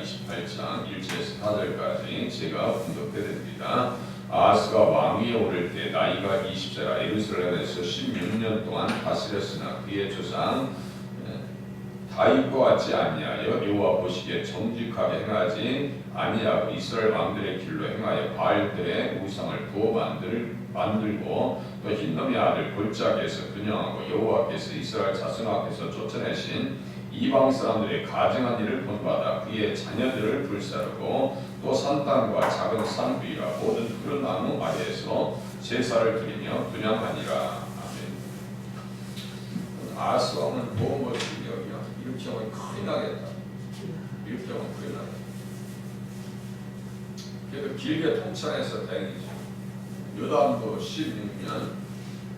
28장 1절에서 4절까지 제가 분석해드립니다. 아하스가 왕위에 오를 때 나이가 20세라 예루살렘에서 16년 동안 다스렸으나 그의 조상 다윗과 같지 아니하여 여호와 보시기에 정직하게 행하지 아니하고 이스라엘 왕들의 길로 행하여 바알들의 우상을 부어 만들고 또 흰놈의 아들 골짜기에서 분양하고 여호와께서 이스라엘 자손 앞에서 쫓아내신 이방 사람들의 가증한 일을 본받아 그의 자녀들을 불사르고 또 산땅과 작은 산 위라 모든 푸른 나무 아래에서 제사를 드리며 분양하니라. 아멘. 아하스 왕은 무엇을 여기요? 이렇게 하면 큰일 나겠다. 이렇게 하면 큰일 나겠다. 그래도 길게 통치해서 다행이죠. 요담도 16년,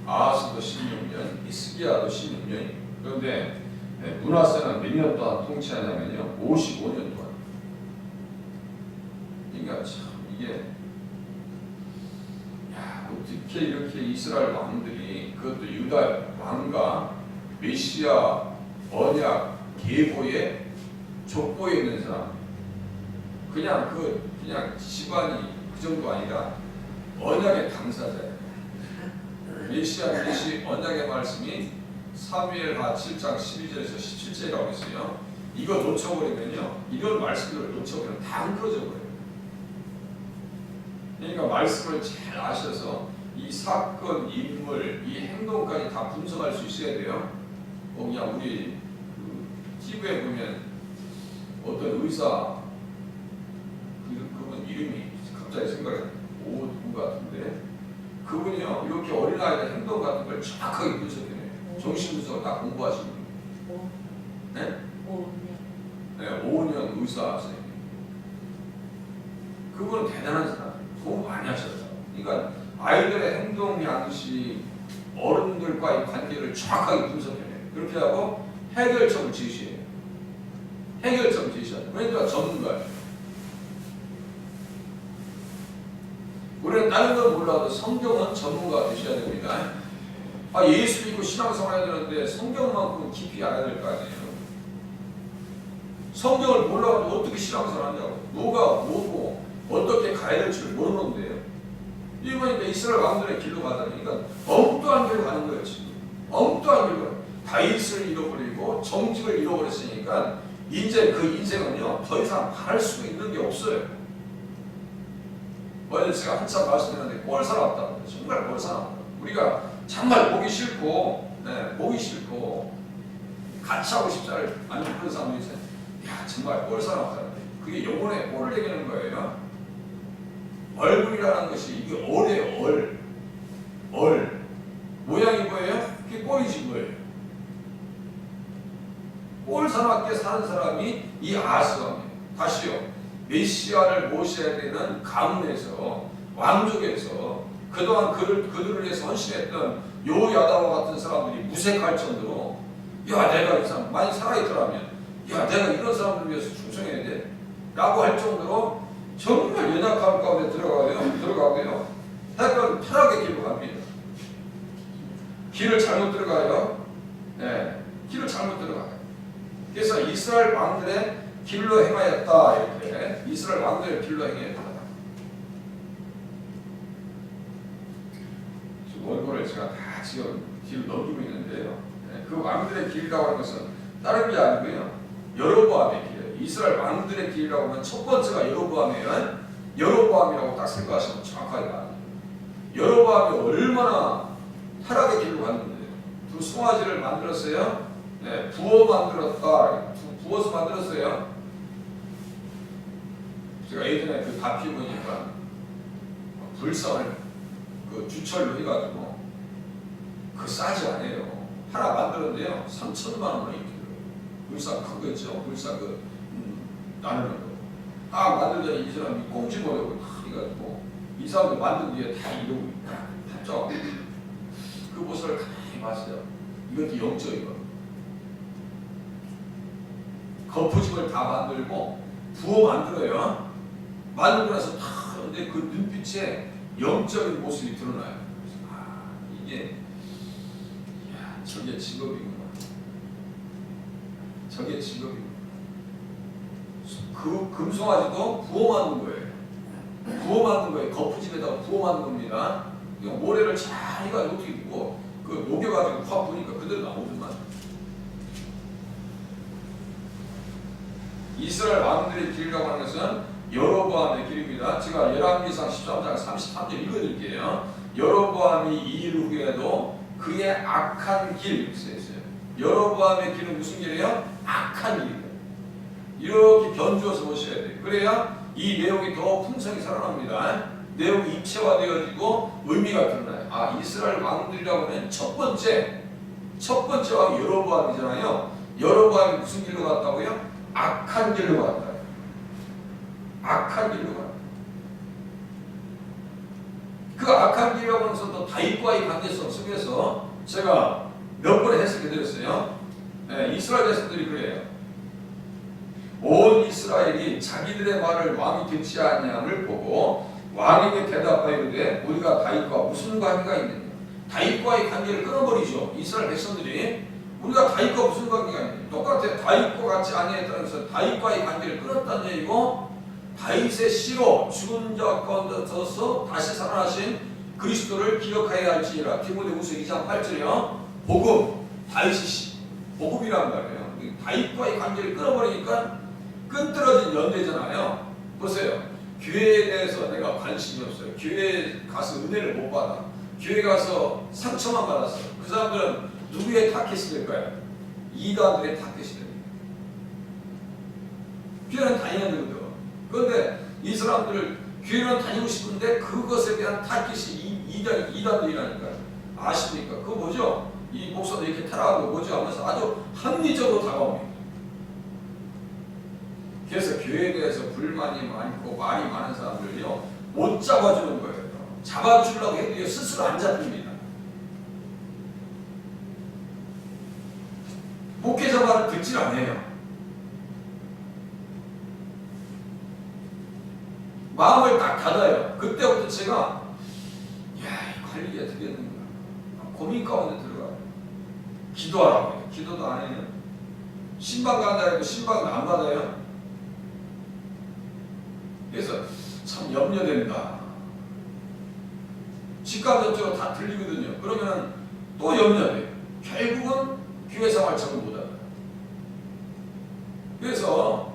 아하스도 16년, 히스기야도 16년이에요. 그런데 므낫세는 몇 년 동안 통치하냐면요, 55년 동안. 그러니까 참 이게 어떻게 이렇게 이스라엘 왕들이 그것도 유다 왕과 메시아 언약 계보에 족보에 있는 사람, 그냥 집안이 그 정도 아니라 언약의 당사자예요. 메시아 메시 언약의 말씀이 사무엘하 7장 12절에서 17절이라고 있어요. 이거 놓쳐버리면요, 이런 말씀들을 놓쳐버리면 다 흐트러져 버려요. 그러니까 말씀을 잘 아셔서 이 사건, 인물, 이 행동까지 다 분석할 수 있어야 돼요. 그냥 우리 TV에 보면 어떤 의사, 그분 이름이 갑자기 생각이 누구 같은데, 그분이요 이렇게 어린아이들 행동 같은 걸 정확하게 분석해내요. 정신분석을 다 공부하시는 분이에요. 네? 5년 의사 선생님. 그분은 대단한 사람, 공부 많이 하셨어요. 그러니까 아이들의 행동 양식, 어른들과의 관계를 정확하게 분석해내요. 그렇게 하고 해결책을 제시해요. 해결책을 제시하죠. 그러니까 전문가예요. 우리는 다른 건 몰라도 성경은 전문가가 되셔야 됩니다. 예수 믿고 신앙생활 해야 되는데 성경만큼은 깊이 알아야 될 거 아니에요. 성경을 몰라도 어떻게 신앙생활 하냐고. 뭐가 뭐고 어떻게 가야 될지를 모르는데요. 이러니까 이스라엘 왕들의 길로 가다 보니까 엉뚱한 길로 가는 거예요. 지금 엉뚱한 길로. 다윗을 잃어버리고 정직을 잃어버렸으니까 이제 그 인생은요 더 이상 바랄 수 있는 게 없어요. 어제 제가 한참 말씀드렸는데 꼴 살았다. 정말 꼴 살았다. 우리가 정말 보기 싫고, 보기 싫고 같이 하고 싶지 않은 그런 사람들이 있어요. 야, 정말 꼴 살았다. 그게 영혼의 꼴을 얘기하는 거예요. 얼굴이라는 것이 이게 얼이에요. 얼. 모양이 뭐예요? 그게 꼴이지 뭐예요. 꼴 사납게 사는 사람이 이 아하스 왕이에요. 다시요. 메시아를 모셔야 되는 가문에서, 왕족에서 그동안 그들을 위해서 헌신했던 요야다와 같은 사람들이 무색할 정도로, 야, 내가 이 사람 많이 살아있더라면, 야, 내가 이런 사람들을 위해서 충성해야 돼 라고 할 정도로 정말 연약함 가운데 들어가고요. 약간 타락의 길로 갑니다. 길을 잘못 들어가요. 길을 잘못 들어가요. 그래서 이스라엘 왕들의 길로 행하였다. 이렇게 이스라엘 왕들의 길로 행하였다. 원고를 제가 다 지금 뒤로 넘기고 있는데요. 그 왕들의 길이라고 하는 것은 다른 게 아니고요. 여로보암의 길이에요. 이스라엘 왕들의 길이라고 하면 첫 번째가 여로보암이에요. 여로보암이라고 딱 생각하시면 정확하게 알아요. 여로보암이 얼마나 타락의 길로 갔는데 두 송아지를 만들었어요. 부어 만들었다. 부어서 만들었어요. 제가 예전에 그 다피 보니까 불상을 그 주철로 해가지고 그 싸지 않아요. 하나 만들었는데요 3,000만 원을 이렇게 불상 큰 거죠. 불상 나누는 거. 만들더니 이 사람이 꽁지머리고 해가지고 이 사람들 만든 뒤에 다 이러고 있다. 그 모습을 가만히 봤어요. 이것도 영적이거. 거푸집을 다 만들고 부어 만들어요. 만들고 나서 다 근데 그 눈빛에 영적인 모습이 드러나요. 이게 저게 직업이구나. 저게 직업이구나. 그 금송아지도 부어 만든 거예요. 부어 만든 거예요. 거푸집에다가 부어 만든 겁니다. 이거 모래를 잘 해가지고 어떻게 부어 그 녹여가지고 확 부니까 그대로 나오더만. 이스라엘 왕들의 길이라고 하는 것은 여로보암의 길입니다. 제가 열왕기상 13장 33절 읽어드릴게요. 여로보암이 이 일 후에도 그의 악한 길 쓰였어요. 여로보암의 길은 무슨 길이에요? 악한 길이에요. 이렇게 견주어서 보셔야 돼요. 그래야 이 내용이 더 풍성히 살아납니다. 내용이 입체화되어지고 의미가 드러나요. 아, 이스라엘 왕들이라고 하면 첫 번째 왕이 여로보암이잖아요. 여로보암이 무슨 길로 갔다고요? 악한 길로 갔다. 악한 길로 갔다. 그 악한 길이라고 하면서 또 다윗과의 관계성 속에서 제가 몇 번에 해석해 드렸어요. 네, 이스라엘 백성들이 그래요. 온 이스라엘이 자기들의 말을 왕이 듣지 아니함을 보고 왕에게 대답하이르되 우리가 다윗과 무슨 관계가 있느냐. 다윗과의 관계를 끊어버리죠. 이스라엘 백성들이 우리가 다윗과 무슨 관계가 있느냐. 똑같아요. 다윗과 같이 아니했다는 것은 다윗과의 관계를 끊었다는 얘기고 다윗의 씨로 죽은 자 가운데서 다시 살아나신 그리스도를 기억하여야 할지니라. 디모데후서 2장 8절이요. 복음, 다윗의 씨, 복음이란 말이에요. 다윗과의 관계를 끊어버리니까 끈떨어진 연대잖아요. 보세요. 교회에 대해서 내가 관심이 없어요. 교회에 가서 은혜를 못 받아. 교회 가서 상처만 받았어. 그 사람들은 누구의 타켓이 될까요? 이단들의 타켓이 됩니다. 교회는 다녀야 되거든. 그런데 이 사람들을 교회는 다니고 싶은데 그것에 대한 타켓이 이단들이라니까요. 아십니까? 그거 뭐죠? 이 목사도 이렇게 타락하고 뭐죠 하면서 아주 합리적으로 다가옵니다. 그래서 교회에 대해서 불만이 많고 말이 많은 사람들이요 못 잡아주는 거예요. 잡아주려고 해도 스스로 안 잡힙니다. 목회자 말을 듣질 않아요. 마음을 딱 닫아요. 그때부터 제가 이 관리가 되겠는가 고민 가운데 들어가요. 기도하라고 해요. 기도도 안 해요. 신방 간다 해도 신방도 안 받아요. 그래서 참 염려된다. 직감적으로 다 들리거든요. 그러면 또 염려돼요. 결국은 교회 생활 적응 못합니다. 그래서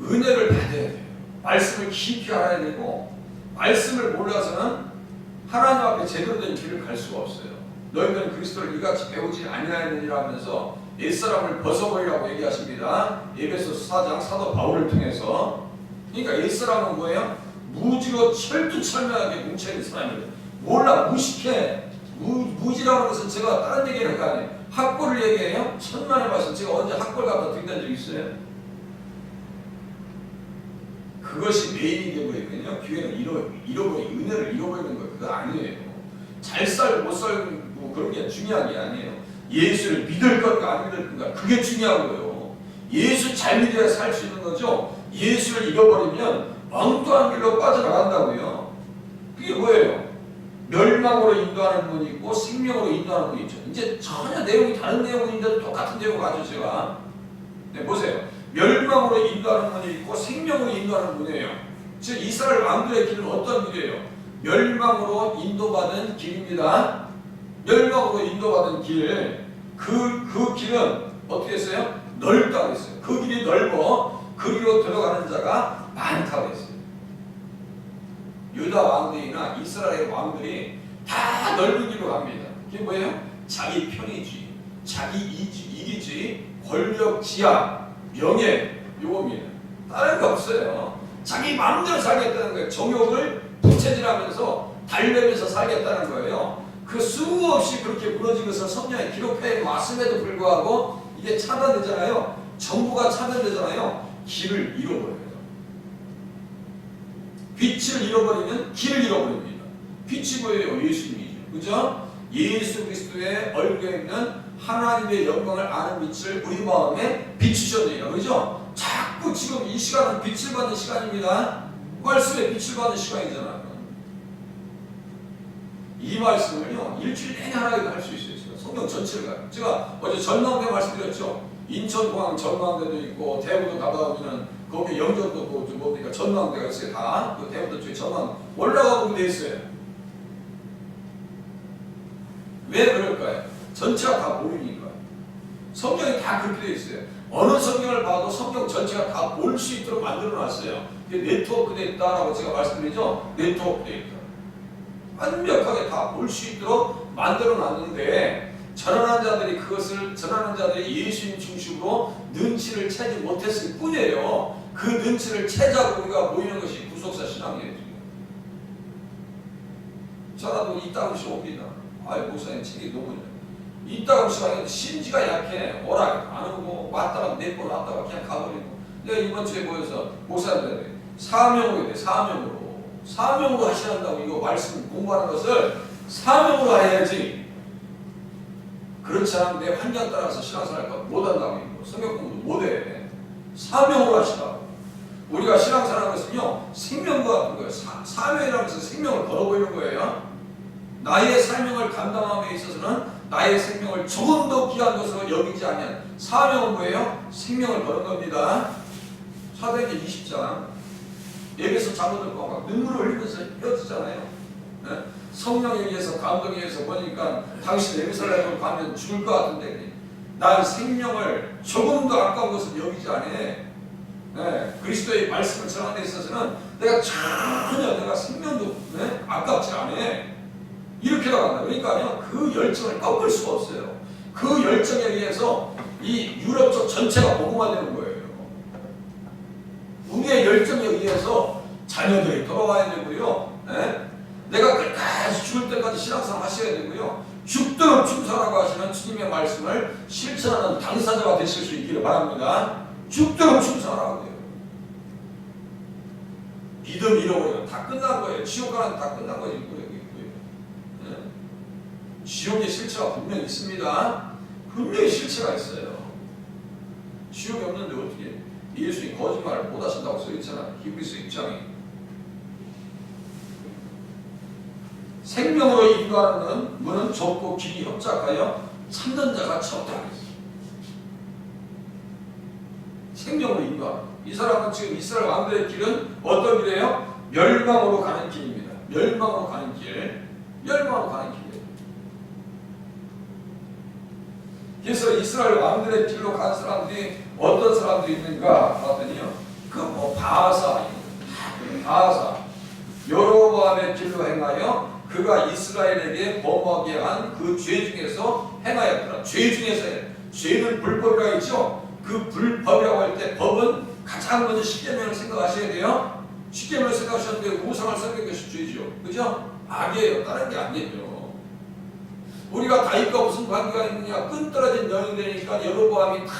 은혜를 받아야 돼요. 말씀을 깊이 알아야 되고 말씀을 몰라서는 하나님 앞에 제대로 된 길을 갈 수가 없어요. 너희들은 그리스도를 이같이 배우지 아니하느니라 하면서 옛사람을 벗어버리라고 얘기하십니다. 에베소서 4장 사도 바울을 통해서. 그러니까 옛사람은 뭐예요? 무지로 철두철미하게 뭉쳐있는 사람이에요. 몰라 무식해. 무지라는 것은 제가 다른 얘기를 할 거 아니에요. 학벌을 얘기해요? 천만의 말씀. 제가 언제 학벌 갖다 드린다는 적 있어요? 그것이 메인이 되어버리거든요. 교회는 잃어버린 은혜를 잃어버리는 거예요. 그거 아니에요. 잘 살고 못 살고 그런 게 중요한 게 아니에요. 예수를 믿을 건가 안 믿을 건가 그게 중요한 거예요. 예수 잘 믿어야 살 수 있는 거죠. 예수를 잃어버리면 엉뚱한 길로 빠져나간다고요. 그게 뭐예요? 멸망으로 인도하는 분이 있고 생명으로 인도하는 분이 있죠. 이제 전혀 내용이 다른 내용인데도 똑같은 내용을 가지고 제가 보세요. 멸망으로 인도하는 분이 있고 생명으로 인도하는 분이에요. 즉 이스라엘 왕들의 길은 어떤 길이에요? 멸망으로 인도받은 길입니다. 멸망으로 인도받은 길. 그 길은 어떻게 했어요? 넓다고 했어요. 그 길이 넓어 그 길로 들어가는 자가 많다고 했어요. 유다 왕들이나 이스라엘 왕들이 다 넓은 길로 갑니다. 그게 뭐예요? 자기 편의주의, 자기 이기주의, 권력 지하, 명예, 요겁니다. 다른 거 없어요. 자기 마음대로 살겠다는 거예요. 정욕을 부채질하면서 달래면서 살겠다는 거예요. 그 수없이 그렇게 무너진 것을 성경에 기록해 왔음에도 불구하고 이게 차단되잖아요. 정부가 차단되잖아요. 길을 잃어버려요. 빛을 잃어버리면 길을 잃어버립니다. 빛이 뭐예요? 예수님이죠. 그죠? 예수 그리스도의 얼굴에 있는 하나님의 영광을 아는 빛을 우리 마음에 비추셨네요. 그죠? 자꾸 지금 이 시간은 빛을 받는 시간입니다. 말씀에 빛을 받는 시간이잖아요. 이 말씀을요, 일주일 내내 하나님께 할 수 있어요. 성경 전체를 가요. 제가 어제 전망대 말씀드렸죠? 인천공항 전망대도 있고 대구도 가다 보면은 거기 영종도 뭡니까 전망대가 있어요. 다 그 대구도 쪽에 전망 올라가 보게 돼 있어요. 왜 그럴까요? 전체가 다 보이니까. 성경이 다 그렇게 돼 있어요. 어느 성경을 봐도 성경 전체가 다 볼 수 있도록 만들어 놨어요. 네트워크 돼 있다라고 제가 말씀드리죠. 네트워크 돼 있다. 완벽하게 다 볼 수 있도록 만들어 놨는데 전환한 자들이 예수님 중심으로 눈치를 채지 못했을 뿐이에요. 그 눈치를 채자고 우리가 모이는 것이 구속사 신앙이에요. 저라도 이따금 씩 옵니다. 아이 목사님 책이 너무 이따금 시간에 심지가 약해. 오라 안 오고 왔다가 몇 번 왔다가 그냥 가버리고. 내가 이번 주에 모여서 목사님들한테 사명으로 돼. 사명으로 하시란다고 이거 말씀 공부하는 것을 사명으로 해야지. 그렇지 않으면 내 환경 따라서 신앙생활 못한다고 이거 성경 공부 못해. 사명으로 하시라고. 우리가 신앙생활 하는 것은요 생명과 같은 거예요. 사명이라는 것은 생명을 걸어보이는 거예요. 나의 사명을 감당함에 있어서는 나의 생명을 조금 더 귀한 것으로 여기지 않는 사명은 뭐예요? 생명을 거는 겁니다. 사도행전 20장 에베소 장로들과 막 눈물을 흘리면서 헤어지잖아요. 네? 성령에 의해서 감동에 의해서 보니까 당신 예루살렘으로 가면 죽을 것 같은데 난 생명을 조금 더 아까운 것을 여기지 않아. 네? 그리스도의 말씀을 전하는 데 있어서는 내가 전혀 생명도 아깝지 않아. 이렇게 나간다. 그러니까 그 열정을 꺾을 수가 없어요. 그 열정에 의해서 이 유럽 쪽 전체가 복음화되는 거예요. 우리의 열정에 의해서 자녀들이 돌아와야 되고요. 내가 끝까지 죽을 때까지 신앙생활 하셔야 되고요. 죽도록 충성하고 하시는 주님의 말씀을 실천하는 당사자가 되실 수 있기를 바랍니다. 죽도록 충성하라고 돼요. 믿음 잃어버리면 다 끝난 거예요. 지옥 가는 다 끝난 거예요. 지옥의 실체가 분명히 있습니다. 분명히 실체가 있어요. 지옥이 없는데 어떻게 예수님 거짓말을 못하신다고 써있잖아. 히브리서 6장에. 생명으로 인도하는 문은 좁고 길이 협착하여 참는 자가 적다고 했어요. 생명으로 인도하는. 이 사람은 지금 이스라엘 왕들의 길은 어떤 길이에요? 멸망으로 가는 길입니다. 멸망으로 가는 길. 멸망으로 가는 길이에요. 그래서 이스라엘 왕들의 길로 간 사람들이 어떤 사람들이 있는가 봤더니요. 바하사 여로보암의 길로 행하여 그가 이스라엘에게 범하게 한 그 죄 중에서 행하였더라. 죄 중에서 죄는 불법이라고 했죠. 그 불법이라고 할 때 법은 가장 먼저 십계명을 생각하셔야 돼요. 십계명을 생각하셨는데 우상을 섬기는 것이 죄지요. 그죠? 악이에요. 다른 게 아니에요. 우리가 다윗과 무슨 관계가 있느냐? 끈떨어진 영이 되니까 여로보암이 다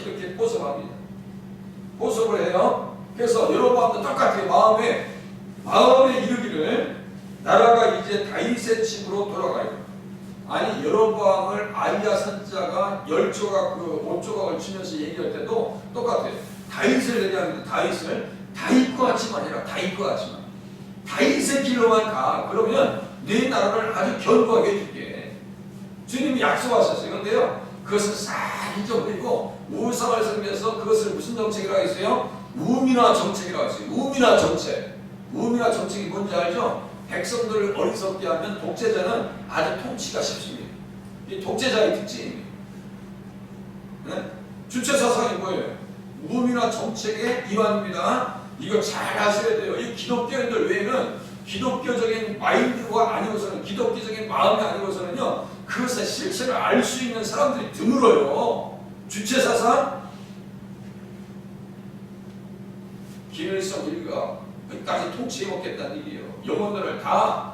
이렇게 포섭합니다. 포섭을 해요. 그래서 여로보암도 똑같아요. 마음에 이르기를 나라가 이제 다윗의 집으로 돌아가요. 아니 여로보암을 아이야 선지자가 10조각 5조각을 주면서 얘기할 때도 똑같아요. 다윗을 얘기하는데 다윗과 같이만 해라. 다윗과 같이만. 다윗의 길로만 가. 그러면 네 나라를 아주 견고하게 해줄게. 주님이 약속하셨어요. 그런데요, 그것을 싹 잊어버리고 우상을 섬겨서 그것을 무슨 정책이라고 했어요? 우민화 정책이라고 했어요. 우민화 정책. 우민화 정책이 뭔지 알죠? 백성들을 어리석게 하면 독재자는 아주 통치가 쉽습니다. 이 독재자의 특징입니다. 네? 주체 사상이 뭐예요? 우민화 정책의 이완입니다. 이거 잘 아셔야 돼요. 이 기독교인들 외에는 기독교적인 마인드가 아니고서는 기독교적인 마음이 아니고서는요 그것의 실체를 알 수 있는 사람들이 드물어요. 주체사상 김일성 일가 끝까지 통치해먹겠다는 얘기예요. 영혼들을 다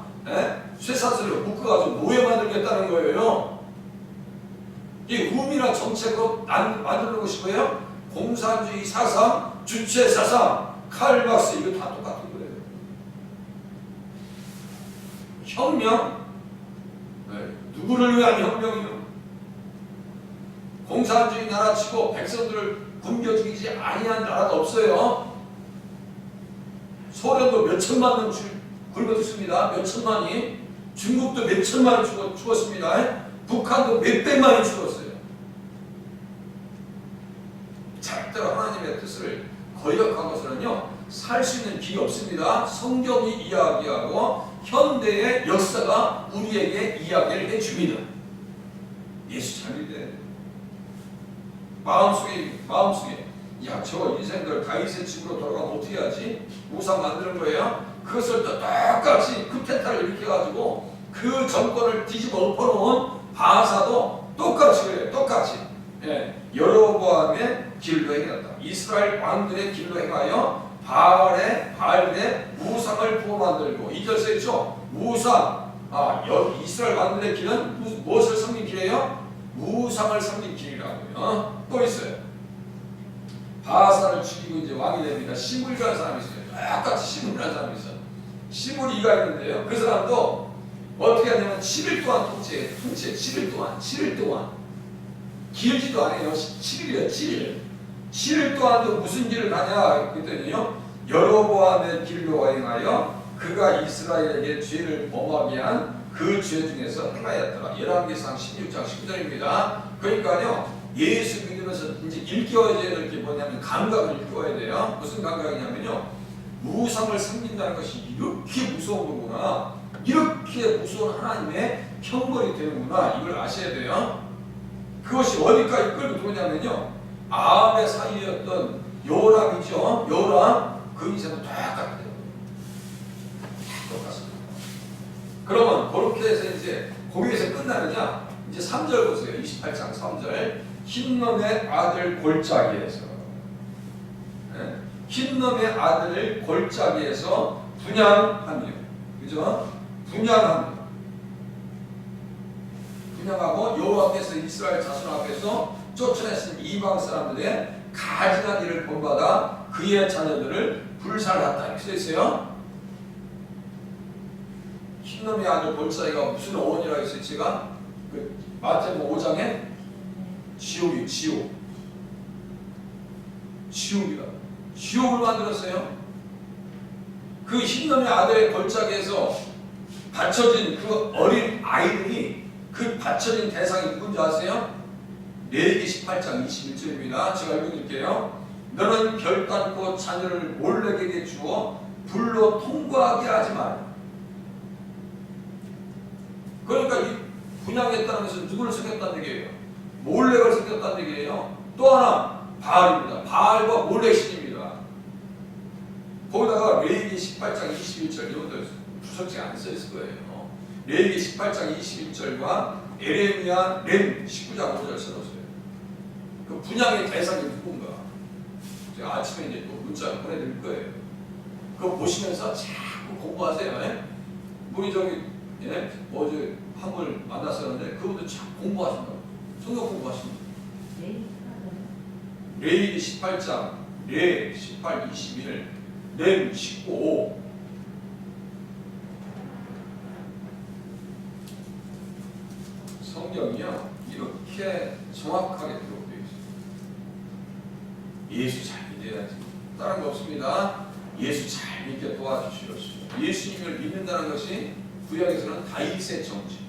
쇠사슬로 묶어가지고 노예 만들겠다는 거예요. 이 우민화 정책으로 만드는 것이 뭐예요? 공산주의 사상, 주체사상, 칼 막스 이거 다 똑같은 거예요. 혁명? 누구를 위한 혁명이요? 공산주의 나라치고 백성들을 굶겨 죽이지 아니한 나라가 없어요. 소련도 몇천만 명 굶어 죽습니다. 몇천만이. 중국도 몇천만이 죽었습니다. 북한도 몇백만이 죽었어요. 거역한 것으로는요 살 수 있는 길이 없습니다. 성경이 이야기하고 현대의 역사가 우리에게 이야기를 해줍니다. 예수 잘 믿어야 돼. 마음속에 야, 저 인생들 다윗의 집으로 돌아가면 어떻게 하지? 우상 만드는 거예요. 그것을 또 똑같이 쿠데타를 일으켜가지고 그 정권을 뒤집어 엎어놓은 바사도 똑같이 그래요. 똑같이. 예, 여로보암의 길로 행했다. 이스라엘 왕들의 길로 행하여 바알의 우상을 부어 만들고 2절 써있죠. 우상. 이스라엘 왕들의 길은 무엇을 섬긴 길이에요? 우상을 섬긴 길이라고요. 또 있어요. 바사를 죽이고 이제 왕이 됩니다. 시므리라는 사람이 있어요. 똑같이 시므리라는 사람이 있어요. 시므리가 있는데요. 그 사람도 어떻게 하냐면 7일 동안 통치해. 7일 동안. 길지도 않아요. 7일이에요. 7일 동안도 무슨 길을 가냐 그랬더니요. 여로보암의 길로 행하여 그가 이스라엘에게 죄를 범하게 한 그 죄 중에서 행하였더라. 열왕기상 16장 19절입니다. 그러니까요. 예수 믿으면서 이제 일깨워야 될 게 뭐냐면 감각을 일깨워야 돼요. 무슨 감각이냐면요. 우상을 섬긴다는 것이 이렇게 무서운 거구나. 이렇게 무서운 하나님의 형벌이 되는구나. 이걸 아셔야 돼요. 그것이 어디까지 끌고 들어오냐면요. 아합의 사이였던 요람이죠. 요람. 그 인생도 똑같아요. 똑같습니다. 그러면 그렇게 해서 이제 거기에서 끝나느냐? 이제 3절 보세요. 28장 3절. 흰놈의 아들 골짜기에서 흰놈의 아들을 골짜기에서 분양하며 그죠? 분양하고 여호와께서 이스라엘 자손 앞에서 쫓아냈은 이방 사람들의 가증한 일을 본받아 그의 자녀들을 불살랐다. 이렇게 써있어요. 흰놈의 아들 골짜기가 무슨 어원이라고 했어요? 제가 그 마태복음 5장에 지옥이에요. 지옥이다. 지옥을 만들었어요. 그 흰놈의 아들의 골짜기에서 받쳐진 그 어린 아이들이 그 받쳐진 대상이 누군지 아세요? 레위기 18장 21절입니다. 제가 읽어드릴게요. 너는 결단코 자녀를 몰렉에게 주어 불로 통과하게 하지 마라. 그러니까 이 분양했다는 것은 누구를 섬겼다는 얘기예요? 몰렉을 섬겼다는 얘기예요. 또 하나 바알입니다. 바알과 몰렉 신입니다. 거기다가 레위기 18장 21절 이것도 부석지 안 써있을 거예요. 레위기 18장 21절과 에레미야 렘 19장 5절 써놓으세요. 그 분양의 대상이 누군가. 제가 아침에 이제 또 문자 보내드릴 거예요. 그거 보시면서 자꾸 공부하세요. 예? 우리 저기 어제 한 분 만났었는데 그분도 자꾸 공부하신다고. 성경 공부하십니다. 레위기 18장, 레 18, 21, 렘 19, 5. 성경이요 이렇게 정확하게 기록되어 있습니다. 예수 잘 믿어야지. 다른 거 없습니다. 예수 잘 믿게 도와주시옵소서. 예수님을 믿는다는 것이 구약에서는 다윗의 정직,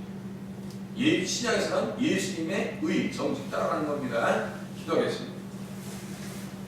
신약에서는 예수님의 의, 정직 따라가는 겁니다. 기도하겠습니다.